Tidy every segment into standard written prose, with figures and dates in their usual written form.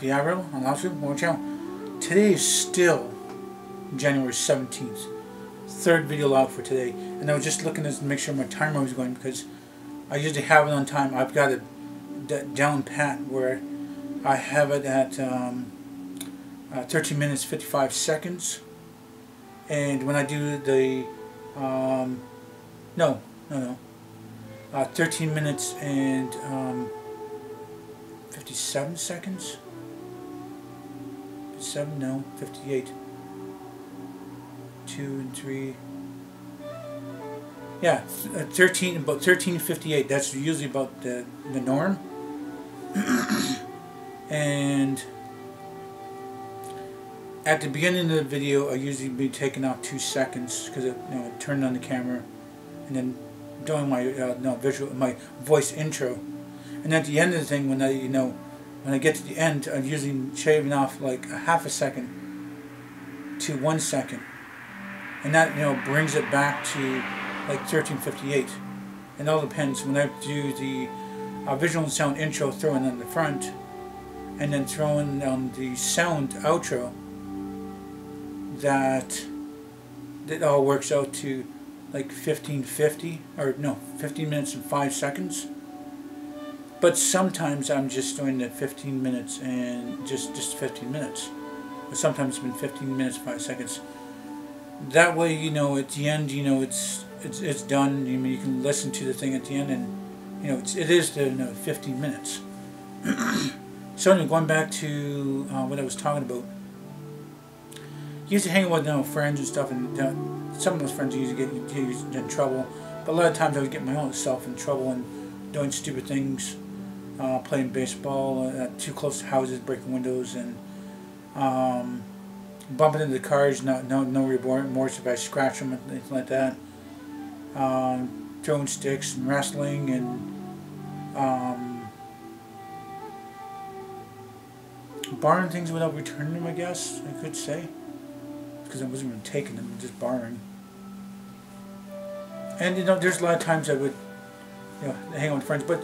the Aboriginal on LostPhoenixWolf channel. Today is still January 17th. Third video log for today. And I was just looking to make sure my timer was going because I usually have it on time. I've got it down pat where I have it at 13 minutes 55 seconds. And when I do the 13 minutes and 57 seconds. 57? No, 58. 2 and 3. Yeah, about 13:58. That's usually about the norm. And at the beginning of the video, I usually be taking off 2 seconds because I turned on the camera, and then doing my my voice intro. And at the end of the thing, when I get to the end, I'm usually shaving off like a half a second to 1 second, and that brings it back to like 13:58. It all depends. When I do the visual and sound intro, throwing on the front, and then throwing on the sound outro, that it all works out to like 15:50, or no, 15 minutes and 5 seconds. But sometimes I'm just doing the 15 minutes and just 15 minutes. But sometimes it's been 15 minutes 5 seconds. That way, at the end, it's done. You can listen to the thing at the end, and it is the 15 minutes. So anyway, going back to what I was talking about. Used to hang with friends and stuff, and some of those friends usually get in trouble. But a lot of times I would get my own self in trouble and doing stupid things, playing baseball too close to houses, breaking windows, and bumping into the cars. No remorse if I scratch them and anything like that. Throwing sticks and wrestling and borrowing things without returning them, I guess I could say. Because I wasn't even taking them, just borrowing. And there's a lot of times I would hang out with friends, but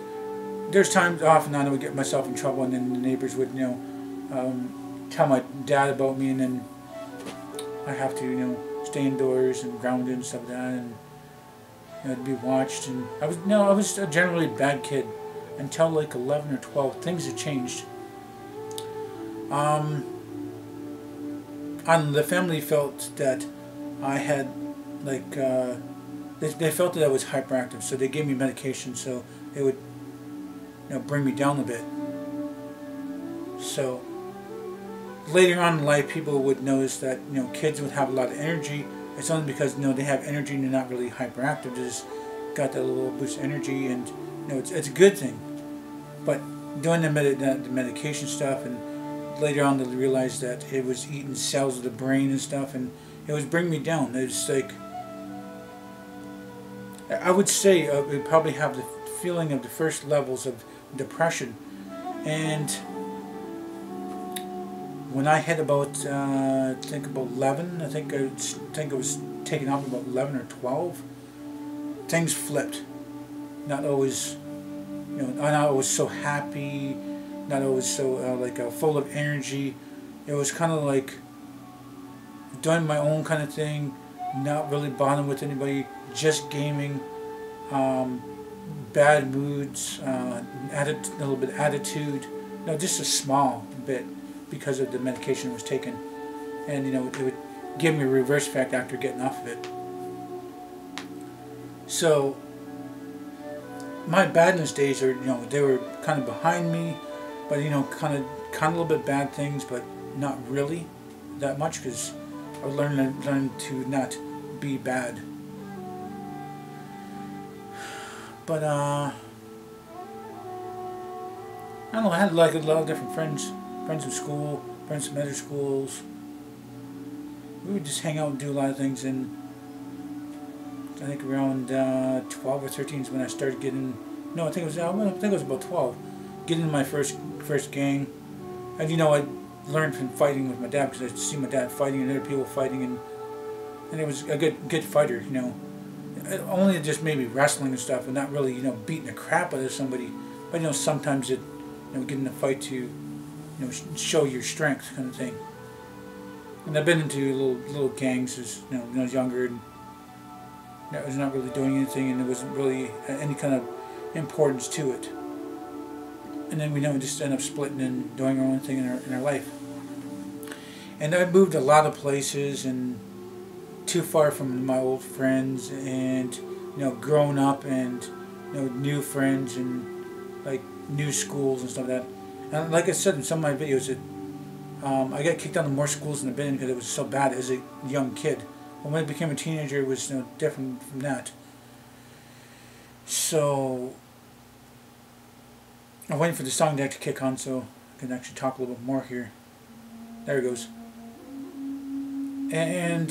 there's times off and on I would get myself in trouble, and then the neighbors would tell my dad about me, and then I have to stay indoors and grounded and stuff like that, and I'd be watched. And I was a generally bad kid until like 11 or 12. Things have changed. The family felt that I had they felt that I was hyperactive, so they gave me medication so it would bring me down a bit. So later on in life, people would notice that kids would have a lot of energy. It's only because they have energy and they're not really hyperactive. They just got that little boost of energy, and it's a good thing. But doing the medication stuff, and later on they realized that it was eating cells of the brain and stuff, and it was bringing me down. It was like, I would say we probably have the feeling of the first levels of depression. And when I hit about I think about 11, I think I was taken off about 11 or 12, things flipped. Not always, not always so happy, not always so full of energy. It was kind of like doing my own kind of thing, not really bonding with anybody, just gaming, bad moods, a little bit of attitude, just a small bit because of the medication was taken, and it would give me a reverse effect after getting off of it. So my badness days are they were kind of behind me. But kind of a little bit bad things, but not really that much, because I learned to not be bad. But I don't know. I had like a lot of different friends in school, friends from other schools. We would just hang out and do a lot of things, and I think around 12 or 13 is when I started getting. No, I think it was about 12. Getting in my first gang, and I learned from fighting with my dad, because I'd see my dad fighting and other people fighting, and it was a good fighter. Only just maybe wrestling and stuff, and not really beating the crap out of somebody. But sometimes it get in a fight to show your strength kind of thing. And I've been into little gangs as when I was younger, and I was not really doing anything, and there wasn't really any kind of importance to it. And then we just end up splitting and doing our own thing in our life. And I've moved a lot of places, and too far from my old friends, and grown up, and new friends, and like new schools and stuff like that. And like I said in some of my videos, that I got kicked out of more schools than I've been in because it was so bad as a young kid. But when I became a teenager, it was different from that. So I'm waiting for the song to kick on so I can actually talk a little bit more here. There it goes. And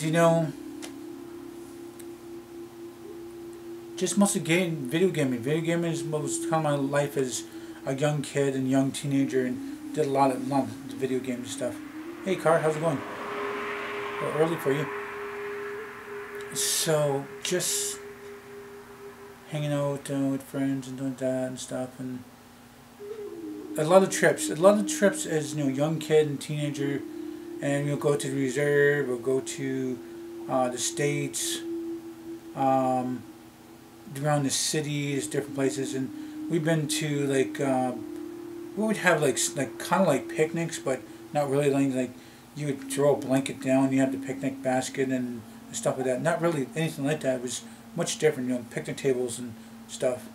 just mostly video gaming. Video gaming was kind of my life as a young kid and young teenager, and did a lot of video game stuff. Hey Car, how's it going? A little early for you. So just hanging out with friends and doing that and stuff, and a lot of trips as young kid and teenager, and you'll go to the reserve or go to the States, around the cities, different places, and we've been to we would have kind of like picnics, but not really. Like you would throw a blanket down, you have the picnic basket and stuff like that. Not really anything like that. It was much different, picnic tables and stuff.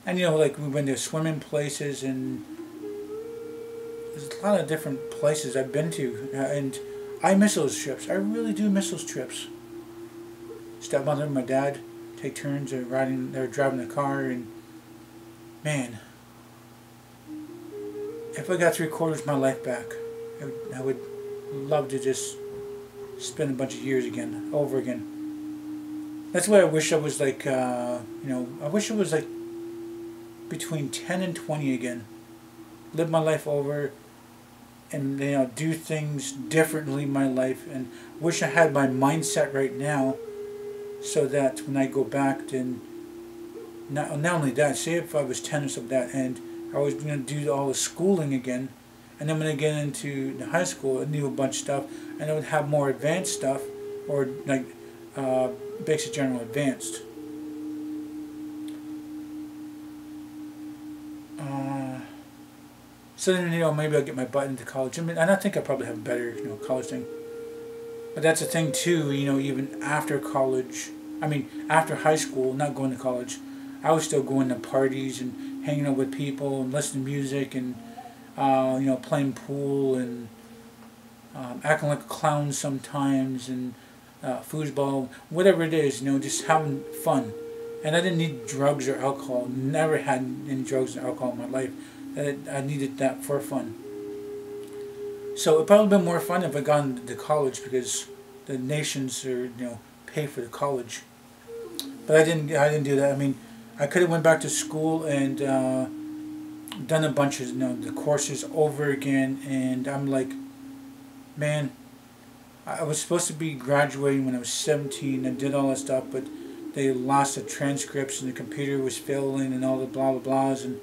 And we went to swimming places, and there's a lot of different places I've been to, and I miss those trips. I really do miss those trips. Stepmother and my dad take turns driving the car, and man, if I got 3/4 of my life back, I would love to just spend a bunch of years over again. That's why I wish I was I wish it was between 10 and 20 again. Live my life over, and do things differently in my life, and wish I had my mindset right now, so that when I go back, then not only that, say if I was 10 or something like that, and I was going to do all the schooling again, and then when I get into the high school, I knew a bunch of stuff, and I would have more advanced stuff, or basic general advanced. So then maybe I'll get my butt into college. And I think I probably have a better college thing. But that's the thing too. Even after college, after high school, not going to college, I was still going to parties and hanging out with people and listening to music and playing pool and acting like a clown sometimes, and foosball, whatever it is, just having fun. And I didn't need drugs or alcohol. Never had any drugs or alcohol in my life. I needed that for fun. So it probably been more fun if I gone to college, because the nations pay for the college. But I didn't do that. I could have went back to school and done a bunch of the courses over again, and I'm like, man, I was supposed to be graduating when I was 17 and did all that stuff, but they lost the transcripts and the computer was failing and all the blah blah blahs, and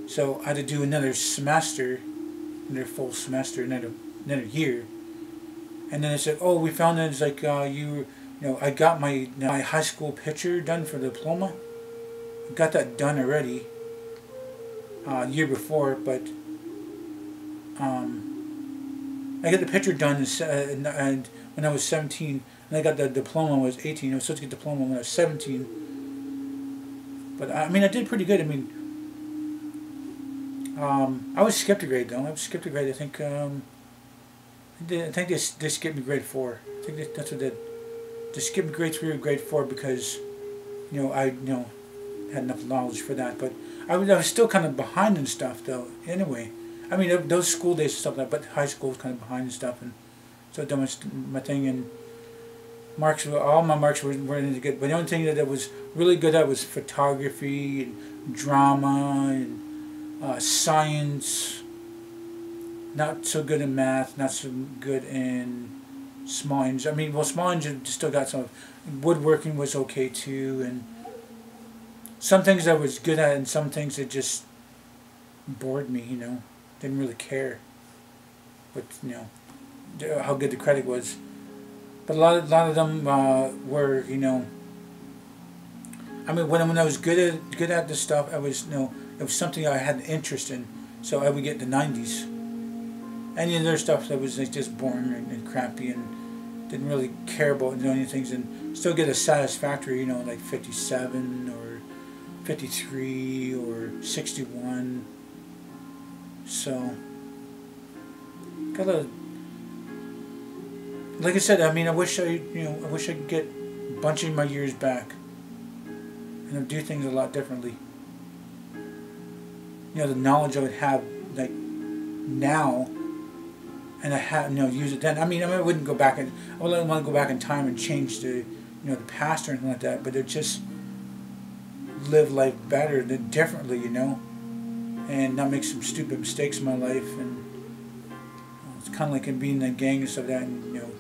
so I had to do another semester, another full semester, another year. And then they said, oh, we found that it's I got my high school picture done for the diploma. I got that done already year before, but I got the picture done and when I was 17, and I got the diploma when I was 18. I was supposed to get the diploma when I was 17. But I did pretty good. I was skipped a grade though. I was skipped a grade. I think they skipped me grade 4. I think that's what they did. They skipped me grade 3 or grade 4 because I had enough knowledge for that. But I was still kind of behind and stuff though. Anyway, those school days and stuff like that. But high school was kind of behind and stuff, and so I done my thing, and all my marks weren't good. But the only thing that I was really good at was photography and drama and science. Not so good in math, not so good in small engines. Small engines still got some. Woodworking was okay too, and some things I was good at, and some things that just bored me. didn't really care what, you know, how good the credit was. But a lot of them were, you know, I mean, when I was good at this stuff, I was, you know, it was something I had an interest in, so I would get the 90s. Any other stuff that was like just boring and crappy and didn't really care about doing any things, and still get a satisfactory, you know, like 57 or 53 or 61. So gotta, like I said, I mean, I wish I could get a bunch of my years back and do things a lot differently. You know, the knowledge I would have like now, and I have, you know, use it then. I mean, I wouldn't go back and I wouldn't want to go back in time and change the, you know, the past or anything like that. But it just live life better, differently, you know, and not make some stupid mistakes in my life. And it's kind of like in being in a gang and stuff like that. And, you know,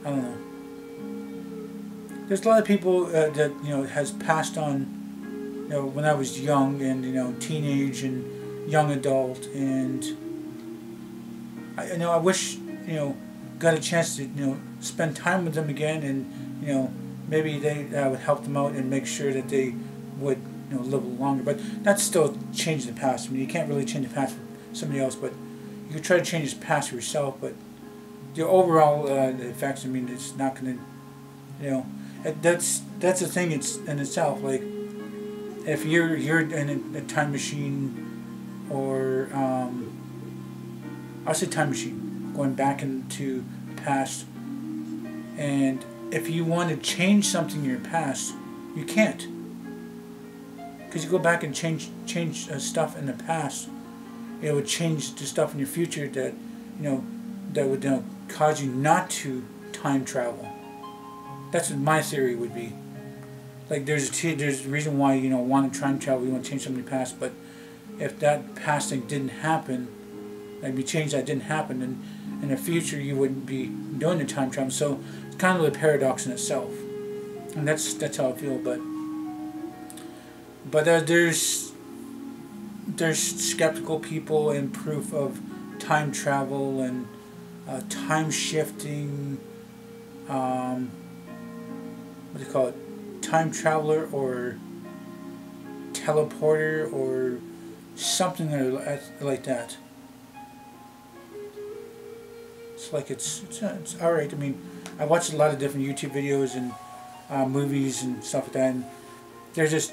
I don't know. There's a lot of people that, you know, has passed on, you know, when I was young and, you know, teenage and young adult, and I, you know, I wish, you know, got a chance to, you know, spend time with them again, and, you know, maybe they would help them out and make sure that they would, you know, live longer. But that's still changing the past. I mean, you can't really change the past for somebody else, but you can try to change the past for yourself. But the overall effects, I mean, it's not going to, you know, that's the thing. It's in itself. Like, if you're in a time machine, or I'll say time machine, going back into the past, and if you want to change something in your past, you can't, because you go back and change stuff in the past, it would change the stuff in your future that, you know, that would, you know, cause you not to time travel. That's what my theory would be. Like, there's a reason why, you know, want to time travel, you want to change something in the past, but if that past thing didn't happen, like, you change that didn't happen, and in the future you wouldn't be doing the time travel. So it's kind of a paradox in itself, and that's how I feel. But there's skeptical people in proof of time travel and time shifting. What do you call it? Time traveler or teleporter or something like that. It's like it's alright. I mean, I watched a lot of different YouTube videos and movies and stuff like that, and there's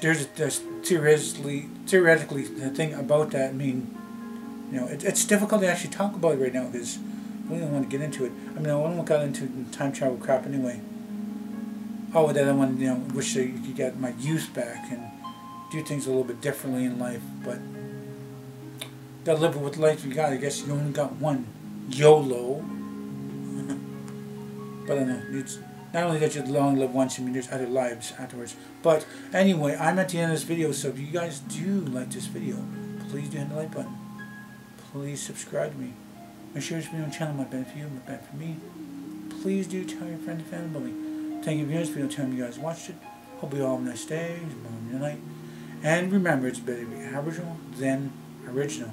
theoretically the thing about that. I mean, you know, it's difficult to actually talk about it right now because I really don't want to get into it. I mean, I don't get into time travel crap anyway. Oh, that I want, you know, wish that you could get my youth back and do things a little bit differently in life, but gotta live with the life you got. I guess you only got one. YOLO. But I know, it's not only that you only live once, I mean, there's other lives afterwards. But anyway, I'm at the end of this video, so if you guys do like this video, please do hit the like button. Please subscribe to me. Make sure this video on the channel might benefit you, might benefit me. Please do tell your friend and family about me. Thank you for this video, telling you guys watched it. Hope you all have a nice day, morning, night. And remember, it's better to be Aboriginal than original.